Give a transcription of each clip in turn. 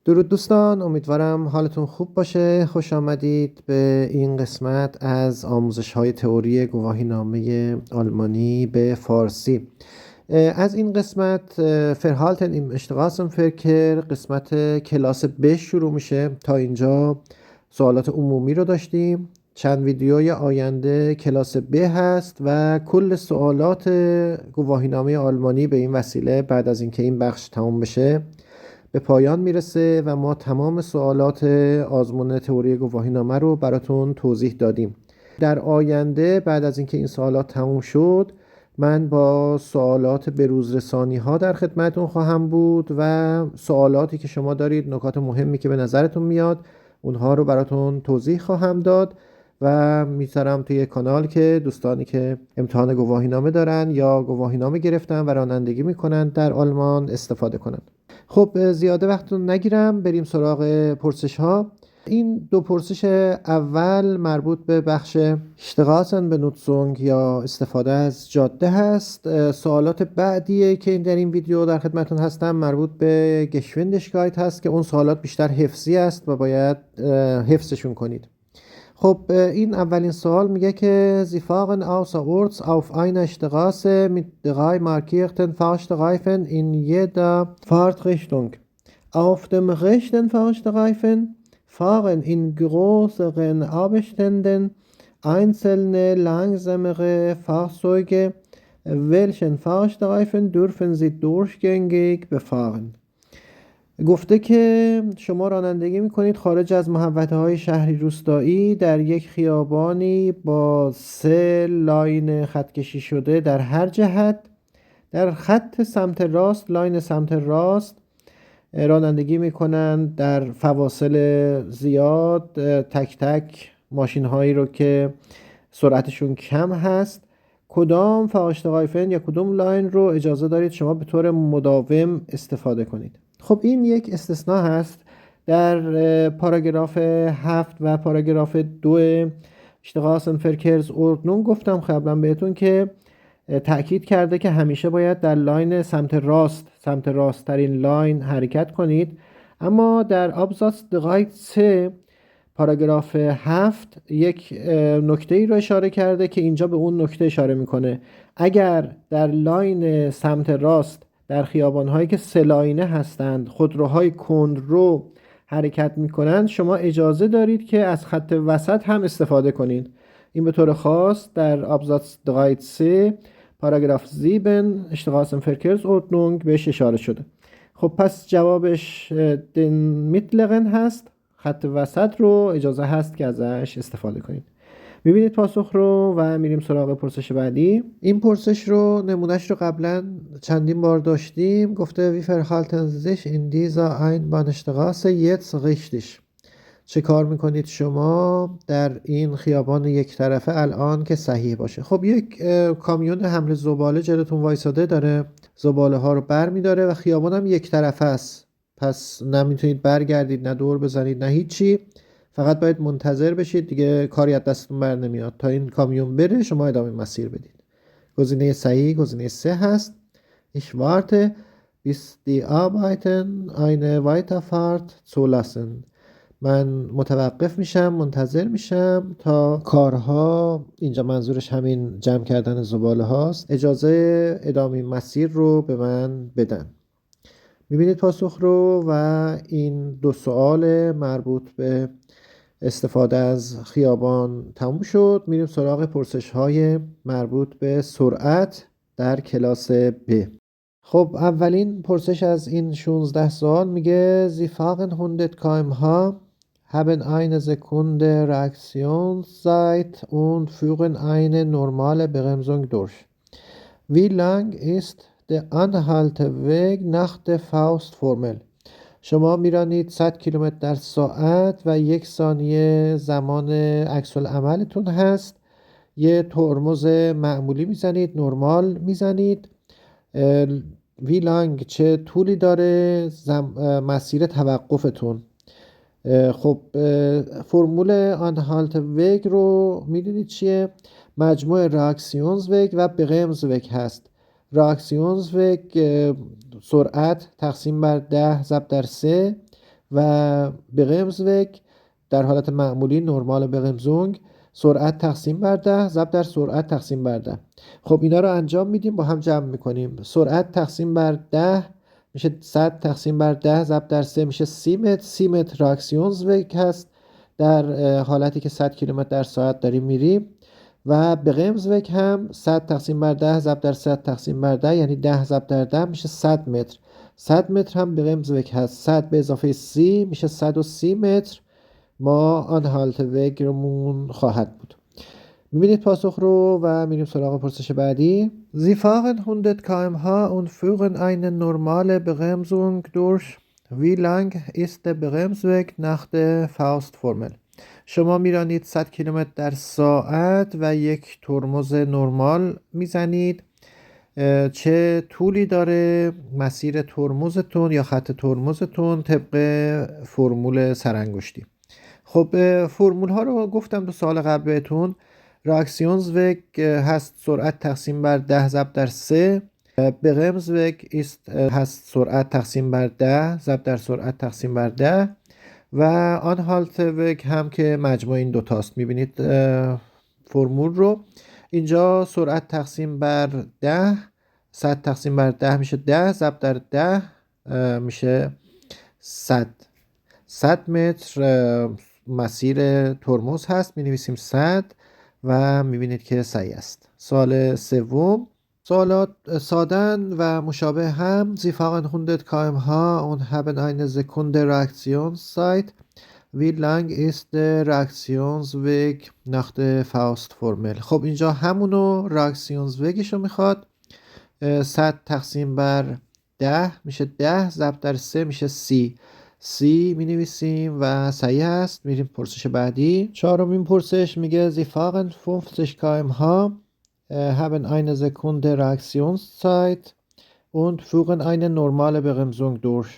درود دوستان، امیدوارم حالتون خوب باشه. خوش آمدید به این قسمت از آموزش های تئوری گواهینامه آلمانی به فارسی. از این قسمت فرهالتن im Straßenverkehr قسمت کلاس ب شروع میشه. تا اینجا سوالات عمومی رو داشتیم. چند ویدیوی آینده کلاس ب هست و کل سوالات گواهینامه آلمانی به این وسیله بعد از اینکه این بخش تمام بشه به پایان میرسه و ما تمام سوالات آزمون تئوری گواهینامه رو براتون توضیح دادیم. در آینده بعد از اینکه این سوالات تموم شد من با سوالات بروزرسانی ها در خدمتون خواهم بود و سوالاتی که شما دارید، نکات مهمی که به نظرتون میاد، اونها رو براتون توضیح خواهم داد و میذارم توی کانال که دوستانی که امتحان گواهینامه دارن یا گواهینامه گرفتن و رانندگی میکنن در آلمان استفاده کنن. خب زیاده وقتتون نگیرم، بریم سراغ پرسش ها. این دو پرسش اول مربوط به بخش Straßenbenutzung یا استفاده از جاده هست. سوالات بعدیه که در این ویدیو در خدمتون هستم مربوط به Geschwindigkeit هست که اون سوالات بیشتر حفظی است و باید حفظشون کنید. خب این اولین سوال میگه که Sie fahren außerorts auf einer Straße mit 3 markierten Fahrstreifen in jeder Fahrtrichtung. Auf dem rechten Fahrstreifen fahren in größeren Abständen einzelne langsamere Fahrzeuge. Welchen Fahrstreifen dürfen Sie durchgängig befahren؟ گفته که شما رانندگی میکنید خارج از محوطه‌های شهری روستایی در یک خیابانی با 3 لاین خط کشی شده در هر جهت. در خط سمت راست، لاین سمت راست رانندگی میکنند در فواصل زیاد، تک تک ماشین هایی رو که سرعتشون کم هست. کدام فاشتقایفن یا کدوم لاین رو اجازه دارید شما به طور مداوم استفاده کنید؟ خب این یک استثناء هست در پاراگراف 7 و پاراگراف 2 Straßenverkehrsordnung. گفتم قبلا بهتون که تأکید کرده که همیشه باید در لاین سمت راست ترین لاین حرکت کنید. اما در آبزاتس 3 پاراگراف 7 یک نکته ای رو اشاره کرده که اینجا به اون نکته اشاره میکنه. اگر در لاین سمت راست در خیابان‌هایی که 3 لاینه هستند خودروهای کندرو حرکت میکنند، شما اجازه دارید که از خط وسط هم استفاده کنید. این به طور خاص در آبزاتس 3 پاراگراف 7 Straßenverkehrsordnung بهش اشاره شده. خب پس جوابش den mittleren هست، خط وسط رو اجازه هست که ازش استفاده کنید. میبینید پاسخ رو و میریم سراغ پرسش بعدی. این پرسش رو نمونهش رو قبلا چندین بار داشتیم. گفته Wie verhalten Sie sich in dieser Einbahnstraße jetzt richtig؟ چه کار میکنید شما در این خیابان یک طرفه الان که صحیح باشه؟ خب یک کامیون حمل زباله جلوتون وایساده داره، زباله ها رو بر میداره و خیابان هم یک طرفه است. پس نمیتونید برگردید، نه دور بزنید، نه هیچی. فقط باید منتظر بشید، دیگه کاری از دستتون بر نمیاد تا این کامیون بره شما ادامه مسیر بدید. گزینه صحیح گزینه 3 هست. Ich warte bis die Arbeiten eine Weiterfahrt zulassen. من متوقف میشم، منتظر میشم تا کارها، اینجا منظورش همین جمع کردن زباله هاست، اجازه ادامه مسیر رو به من بدن. میبینید پاسخ رو و این دو سوال مربوط به استفاده از خیابان تموم شد. میریم سراغ پرسش های مربوط به سرعت در کلاس ب. خب اولین پرسش از این 16 سوال میگه Sie fahren 100 km/h, haben eine Sekunde Reaktionszeit und führen eine normale Bremsung durch. Wie lang ist der Anhalteweg nach der Faustformel؟ شما میرانید 100 کیلومتر در ساعت و 1 ثانیه زمان عکس العملتون هست. یه ترمز معمولی میزنید، نرمال میزنید. وی لانگ چه طولی داره مسیر توقفتون. خب فرمول آنهالت وگ رو میدونید چیه؟ مجموع راکسیونز وگ و برمز وگ هست. راکسیونز وگ سرعت تقسیم بر 10 ضرب در 3 و بقیمزوگ در حالت معمولی نرمال بقیمزونگ سرعت تقسیم بر 10 ضرب در سرعت تقسیم بر 10. خب اینا رو انجام میدیم، با هم جمع میکنیم. سرعت تقسیم بر 10 میشه 100 تقسیم بر 10 ضرب در 3 میشه 30 متر. 30 متر راکسیونزوگ هست در حالتی که 100 کیلومتر در ساعت داریم میریم. و بقیمزوگ هم 100 تقسیم بر 10 ضرب در 100 تقسیم بر 10 یعنی 10 ضرب در 10 میشه 100 متر. 100 متر هم بقیمزوگ هست. 100 به اضافه 30 میشه 130 متر ما آنهالتوگمون خواهد بود. میبینید پاسخ رو و میریم سراغ پرسش بعدی. Sie fahren 100 km/h und führen eine normale Bremsung durch. Wie lang ist der Bremsweg nach der Faustformel؟ شما میرانید 100 کیلومتر در ساعت و یک ترمز نرمال میزنید. چه طولی داره مسیر ترمزتون یا خط ترمزتون طبق فرمول سرانگشتی؟ خب فرمول ها رو گفتم تو سال قبل بهتون. راکسیونزوگ هست سرعت تقسیم بر 10 ضرب در 3. بقیمزوگ هست سرعت تقسیم بر 10 ضرب در سرعت تقسیم بر 10 و آنهالتوگ هم که مجموع این دوتاست. میبینید فرمول رو اینجا سرعت تقسیم بر 10 100 تقسیم بر 10 میشه 10 ضرب در 10 میشه 100. 100 متر مسیر ترمز هست، می نویسیم 100 و می بینید که صحیح است. سوال سوم، سوالات سادن و مشابه هم. Sie fahren 100 km/h und haben eine Sekunde Reaktionszeit. Wie lang ist der Reaktionsweg nach der Faustformel؟ خب اینجا همونو راکسیونزوگش رو میخواد. 100 تقسیم بر 10 میشه 10 ضرب در 3 میشه 30. سی می نویسیم و صحیح است. میریم پرسش بعدی. چهارمین پرسش میگه Sie fahren 50 km/h haben eine Sekunde Reaktionszeit und führen eine normale Bremsung durch.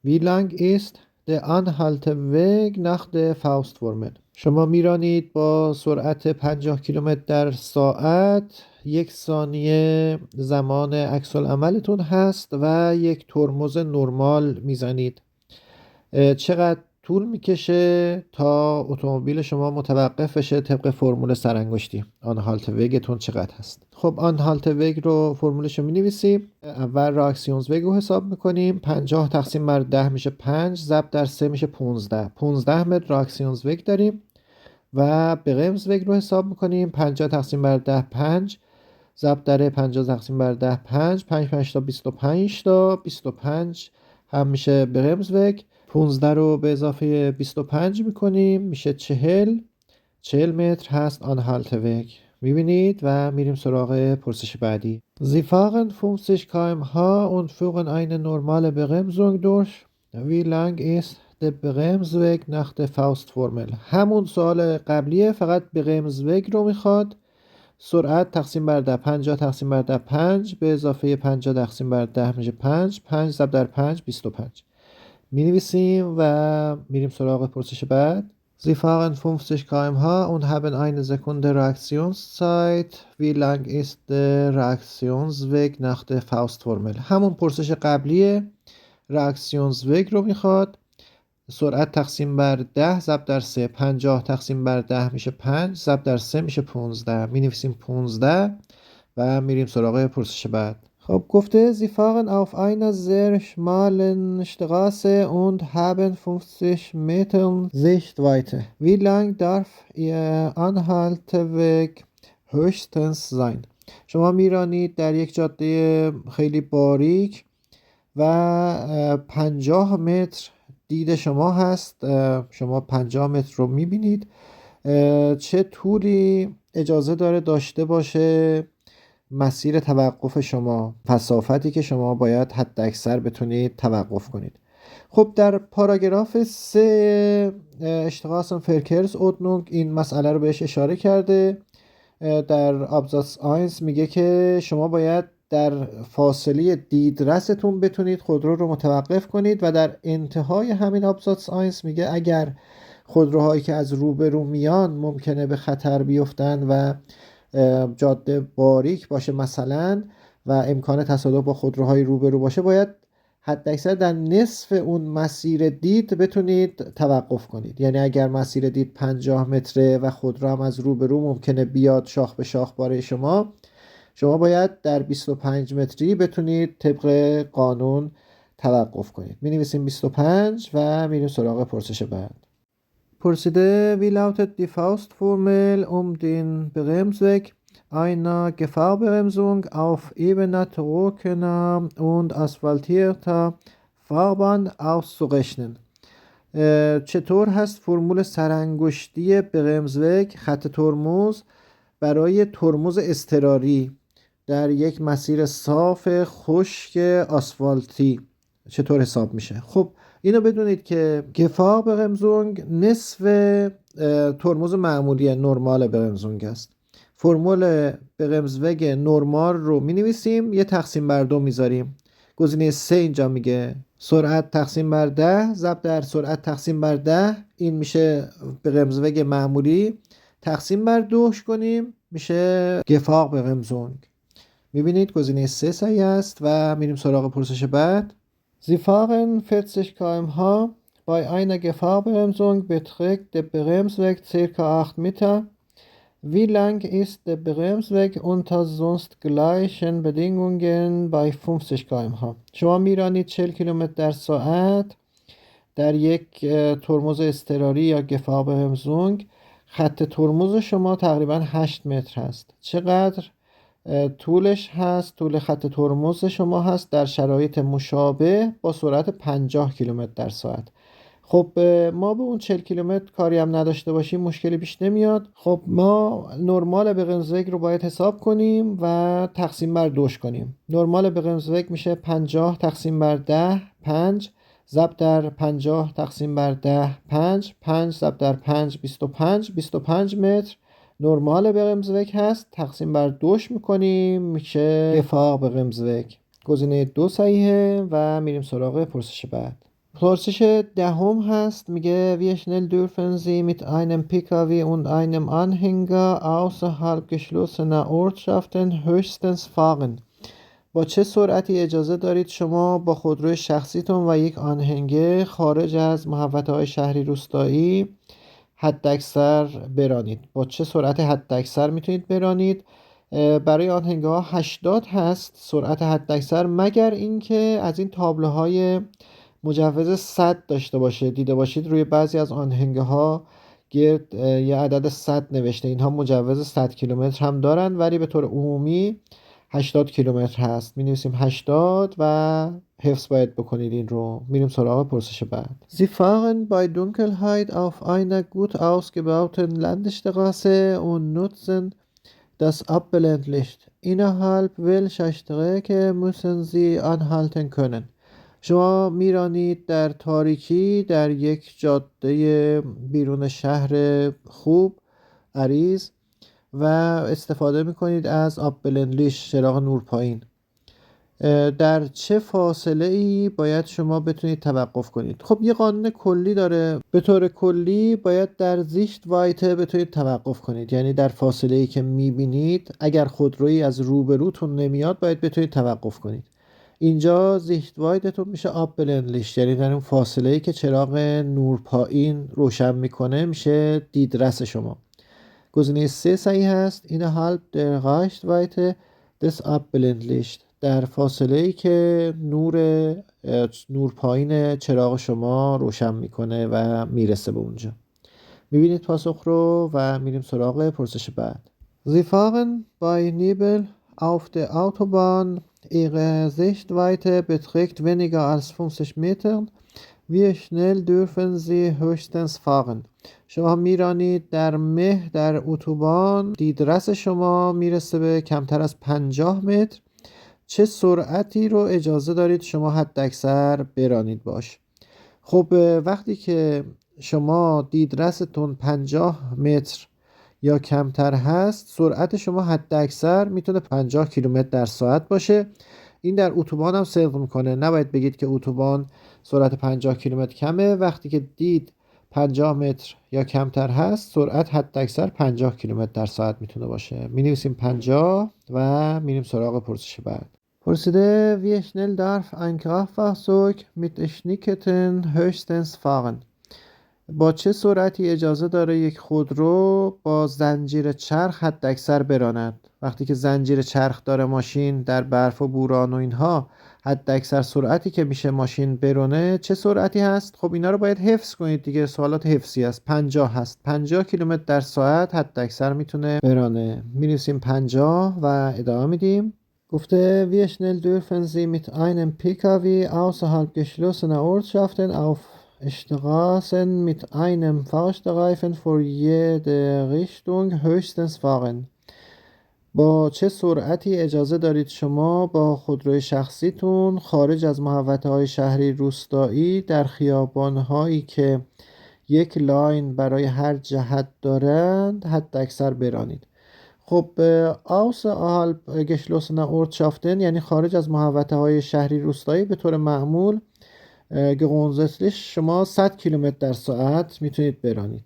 Wie lang ist der Anhalteweg nach der Faustformel؟ شما میرانید با سرعت 50 کیلومتر در ساعت. 1 ثانیه زمان عکس العملتون هست و یک ترمز نرمال میزنید. چقدر طول میکشه تا اتومبیل شما متوقف بشه طبق فرمول سرانگشتی؟ آنهالتوگتون چقدر هست؟ خب آنهالتوگ رو فرمولش رو مینویسیم. اول راکسیونزوگ رو حساب میکنیم. 50 تقسیم بر 10 میشه 5 ضرب در 3 میشه 15. 15 متر راکسیونزوگ داریم و بقیمزوگ رو حساب میکنیم. 50 تقسیم بر 10 5 ضرب در 50 تقسیم بر 10 5 5 5 تا 25 تا 25 هم میشه بقیمزوگ. 15 رو به اضافه 25 میکنیم میشه 40 متر هست آنهالتوگ. میبینید و میریم سراغ پرسش بعدی. Sie fahren 50 km/h und führen eine normale Bremsung durch. Wie lang ist der Bremsweg nach der Faustformel؟ همون سوال قبلیه، فقط بقیمزوگ رو میخواد. سرعت تقسیم بر 10 50 تقسیم بر 10 5 به اضافه 50 تقسیم بر 10 میشه 5 5 ضرب در 5 25. می نویسیم و میریم سراغ پرسش بعد. Sie fahren 50 km/h und haben eine Sekunde Reaktionszeit. Wie lang ist der Reaktionsweg nach der Faustformel؟ همون پرسش قبلیه. راکسیونزوگ رو میخواد. سرعت تقسیم بر 10 ضرب در 3 50 تقسیم بر 10 میشه 5 ضرب در 3 میشه 15. می نویسیم 15 و میریم سراغ پرسش بعد. خب گفته Sie fahren auf einer sehr schmalen Straße und haben 50 Meter Sichtweite. Wie lang darf Ihr Anhalteweg höchstens sein؟ شما میرانید در یک جاده خیلی باریک و 50 متر دید شما هست. شما 50 متر رو میبینید. چه طولی اجازه داره داشته باشه مسیر توقف شما، مسافتی که شما باید حد اکثر بتونید توقف کنید؟ خب در پاراگراف 3 اشتغاسن فرکرز اودنونگ این مسئله رو بهش اشاره کرده. در آبزاتس 1 میگه که شما باید در فاصله دیدرستون بتونید خودرو رو متوقف کنید و در انتهای همین آبزاتس 1 میگه اگر خودروهایی که از روبرو میان ممکنه به خطر بیفتن و جاده باریک باشه مثلا و امکان تصادف با خودروهای روبرو باشه، باید حداکثر در نصف اون مسیر دید بتونید توقف کنید. یعنی اگر مسیر دید 50 متره و خودرو هم از روبرو ممکنه بیاد شاخ به شاخ باره شما باید در 25 متری بتونید طبق قانون توقف کنید. می نویسیم 25 و میریم سراغ پرسش بعد. پرسیده wie lautet die Faustformel den Bremsweg einer Gefahrbremsung auf ebener, trockener und asphaltierter Fahrbahn auszurechnen. چطور هست فرمول سرانگشتی برمزوگ خط ترمز برای ترمز اضطراری در یک مسیر صاف خشک آسفالتی چطور حساب میشه؟ خب اینو بدونید که گفار برمزونگ نصف ترمز معمولی نرمال برمزونگ است. فرمول برمزوگ نرمال رو می نویسیم، یه تقسیم بر 2 میذاریم. گزینه 3 اینجا میگه سرعت تقسیم بر 10 ضرب در سرعت تقسیم بر 10، این میشه برمزوگ معمولی، تقسیم بر 2 کنیم میشه گفار برمزونگ. میبینید گزینه 3 صحیح است و میریم سراغ پرسش بعد. Sie fahren 40 km/h. Bei einer Gefahrbremsung beträgt der Bremsweg ca. 8 Meter. Wie lang ist der Bremsweg unter sonst gleichen Bedingungen bei 50 km/h؟ شما میرانید 40 کیلومتر در ساعت در یک ترمز اضطراری یا گفاربرمزونگ. خط ترمز شما تقریبا 8 متر هست. چقدر طولش هست؟ طول خط ترمز شما هست در شرایط مشابه با سرعت 50 کیلومتر در ساعت. خب ما به اون 40 کیلومتر کاری هم نداشته باشیم مشکلی پیش نمیاد. خب ما نرمال برمزوگ رو باید حساب کنیم و تقسیم بر 2 کنیم. نرمال برمزوگ میشه 50 تقسیم بر 10 5 ضرب در 50 تقسیم بر 10 5 ضرب در 5 25 متر نرمال برمزوگ هست. تقسیم بر 2 میکنیم میشه گفار برمزوگ. گزینه 2 صحیحه و میریم سراغ پرسش بعد. پرسش دهم هست، میگه wie schnell dürfen Sie mit einem PKW und einem Anhänger außerhalb geschlossener Ortschaften höchstens fahren؟ با چه سرعتی اجازه دارید شما با خودروی شخصیتون و یک آنهنگر خارج از محوطه‌های شهری روستایی حداکثر برانید؟ با چه سرعت حداکثر میتونید برانید؟ برای آنهنگرها 80 هست سرعت حداکثر، مگر اینکه از این تابلوهای مجوز 100 داشته باشه. دیده باشید روی بعضی از آنهنگرها گرد یه عدد 100 نوشته. اینها مجوز 100 کیلومتر هم دارن ولی به طور عمومی 80 کیلومتر هست. می نویسیم 80 و حفظ باید بکنید این رو. میریم سراغ پرسش بعد. Sie fahren bei Dunkelheit auf einer gut ausgebauten Landstraße und nutzen das Abblendlicht. Innerhalb welcher Strecke müssen Sie anhalten können؟ شما میرانید در تاریکی در یک جاده بیرون شهر خوب عریض و استفاده میکنید از آببلندلیش چراغ نورپایین. در چه فاصله ای باید شما بتونید توقف کنید؟ خب یه قانون کلی داره. به طور کلی باید در زیشت وایته بتونید توقف کنید، یعنی در فاصله ای که میبینید اگر خودرویی از روبروتون نمیاد باید بتونید توقف کنید. اینجا زیشت وایتتون میشه آببلندلیش، یعنی در اون فاصله ای که چراغ نورپایین روشن میکنه میشه دیدرس شما. گزینه 3 صحیح هست. innerhalb der Reichweite des Abblendlicht، در فاصله ای که نورپایین چراغ شما روشن میکنه و میرسه به اونجا. میبینید پاسخ رو و میریم سراغ پرسش بعد. Sie fahren bei Nebel auf der Autobahn. Ihre Sichtweite beträgt weniger als 50 Metern. Wie schnell dürfen Sie höchstens fahren؟ شما میرانید در مه در اتوبان، دیدرس شما میرسه به کمتر از 50 متر. چه سرعتی رو اجازه دارید شما حداکثر برانید باش؟ خب وقتی که شما دیدرستون 50 متر یا کمتر هست سرعت شما حداکثر میتونه 50 کیلومتر در ساعت باشه. این در اتوبان هم صدق میکنه. نباید بگید که اتوبان سرعت 50 کیلومتر کمه. وقتی که دید 50 متر یا کمتر هست سرعت حداکثر 50 کیلومتر در ساعت میتونه باشه. می نویسیم 50 و میریم سراغ پرسش بعد. پرسیده wie schnell darf ein Kraftfahrzeug mit Schneeketten höchstens fahren. با چه سرعتی اجازه داره یک خودرو با زنجیر چرخ حد اکثر براند؟ وقتی که زنجیر چرخ داره ماشین در برف و بوران و اینها، حد اکثر سرعتی که میشه ماشین برونه چه سرعتی هست؟ خب اینا رو باید حفظ کنید دیگه، سوالات حفظی است. 50 هست، 50 کیلومتر در ساعت حد اکثر میتونه برانه. می‌نویسیم 50 و ادامه میدیم. گفته wie schnell dürfen Sie mit einem PKW außerhalb geschlossener Ortschaften auf Straßen mit einem Fahrstreifen für jede Richtung höchstens fahren. با چه سرعتی اجازه دارید شما با خودروی شخصیتون خارج از محوطه‌های شهری روستایی در خیابان‌هایی که یک لاین برای هر جهت دارند حد اکثر برانید؟ خب außerhalb geschlossener Ortschaften یعنی خارج از محوطه‌های شهری روستایی به طور معمول grundsätzlich شما 100 کیلومتر در ساعت میتونید برانید.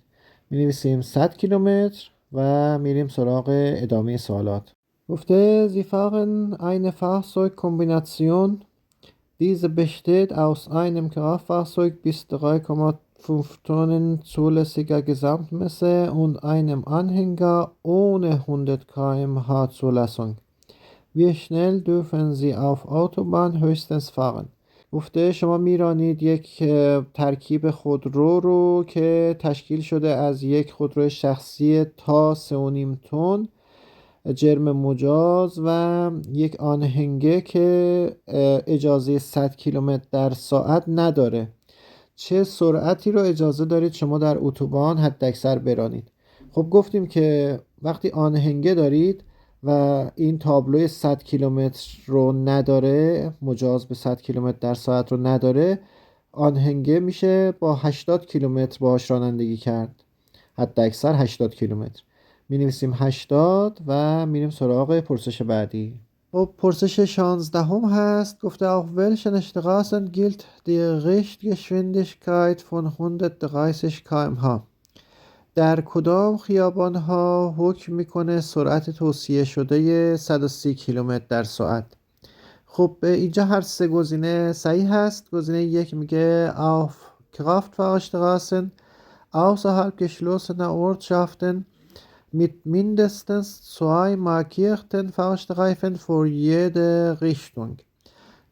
می‌نویسیم 100 کیلومتر و میریم سراغ ادامه سوالات. گفته Sie fahren eine Fahrzeugkombination. Diese besteht aus einem Kraftfahrzeug bis 3,5 Tonnen zulässiger Gesamtmasse und einem Anhänger ohne 100 km/h Zulassung. Wie schnell dürfen Sie auf Autobahn höchstens fahren? گفته شما میرانید یک ترکیب خودرو رو که تشکیل شده از یک خودرو شخصی تا 3.5 تن جرم مجاز و یک آنهنگه که اجازه 100 کیلومتر در ساعت نداره، چه سرعتی رو اجازه دارید شما در اتوبان حد اکثر برانید؟ خب گفتیم که وقتی آنهنگه دارید و این تابلوی 100 کیلومتر رو نداره، مجاز به 100 کیلومتر در ساعت رو نداره، آنهنگه میشه با 80 کیلومتر باهاش رانندگی کرد، حد اکثر 80 کیلومتر. می نویسیم 80 و میریم سراغ پرسش بعدی. خب پرسش 16 هست. گفته auf welchen Straßen gilt die Richtgeschwindigkeit von 130 km/h. در کدام خیابان ها حکم میکنه سرعت توصیه شده 130 کیلومتر در ساعت؟ خب اینجا هر سه گزینه صحیح هست. گزینه یک میگه auf Kraftfahrstraßen außerhalb geschlossener Ortschaften mit mindestens 2 markierten Fahrstreifen für jede Richtung.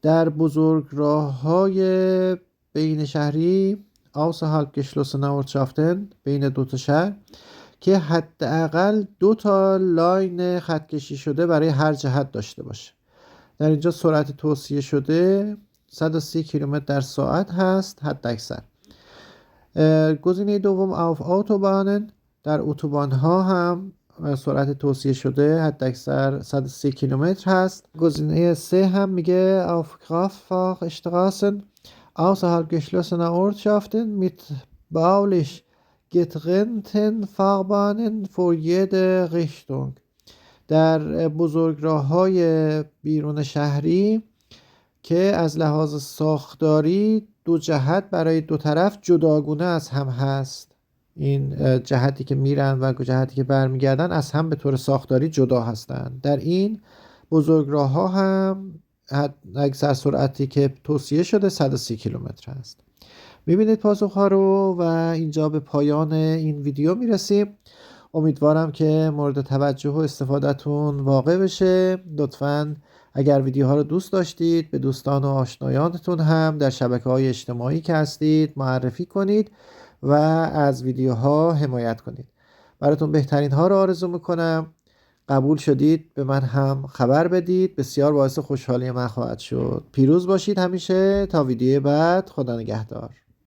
در بزرگراه‌های بین شهری außerhalb geschlossener Ortschaften بین دو تا شهر که حداقل 2 تا لاین خط کشی شده برای هر جهت داشته باشه. در اینجا سرعت توصیه شده 130 کیلومتر در ساعت هست حد اکثر. گزینه دوم auf Autobahnen، در اتوبان ها هم سرعت توصیه شده حد اکثر 130 کیلومتر هست. گزینه سه هم میگه auf Kraftfahrstraßen außerhalb geschlossener Ortschaften mit baulich getrennten Fahrbahnen für jede Richtung. در بزرگراه‌های بیرون شهری که از لحاظ ساختاری دو جهت برای دو طرف جداگونه از هم هست. این جهتی که میرن و جهتی که برمیگردن از هم به طور ساختاری جدا هستند. در این بزرگراه‌ها هم اکثر سرعتی که توصیه شده 130 کیلومتر هست. میبینید پاسخ‌ها رو و اینجا به پایان این ویدیو میرسیم. امیدوارم که مورد توجه و استفادهتون واقع بشه. لطفاً اگر ویدیوها رو دوست داشتید به دوستان و آشنایانتون هم در شبکه‌های اجتماعی که هستید معرفی کنید و از ویدیوها حمایت کنید. براتون بهترین ها رو آرزو میکنم. قبول شدید به من هم خبر بدید، بسیار باعث خوشحالی من خواهد شد. پیروز باشید همیشه. تا ویدیو بعد، خدا نگهدار.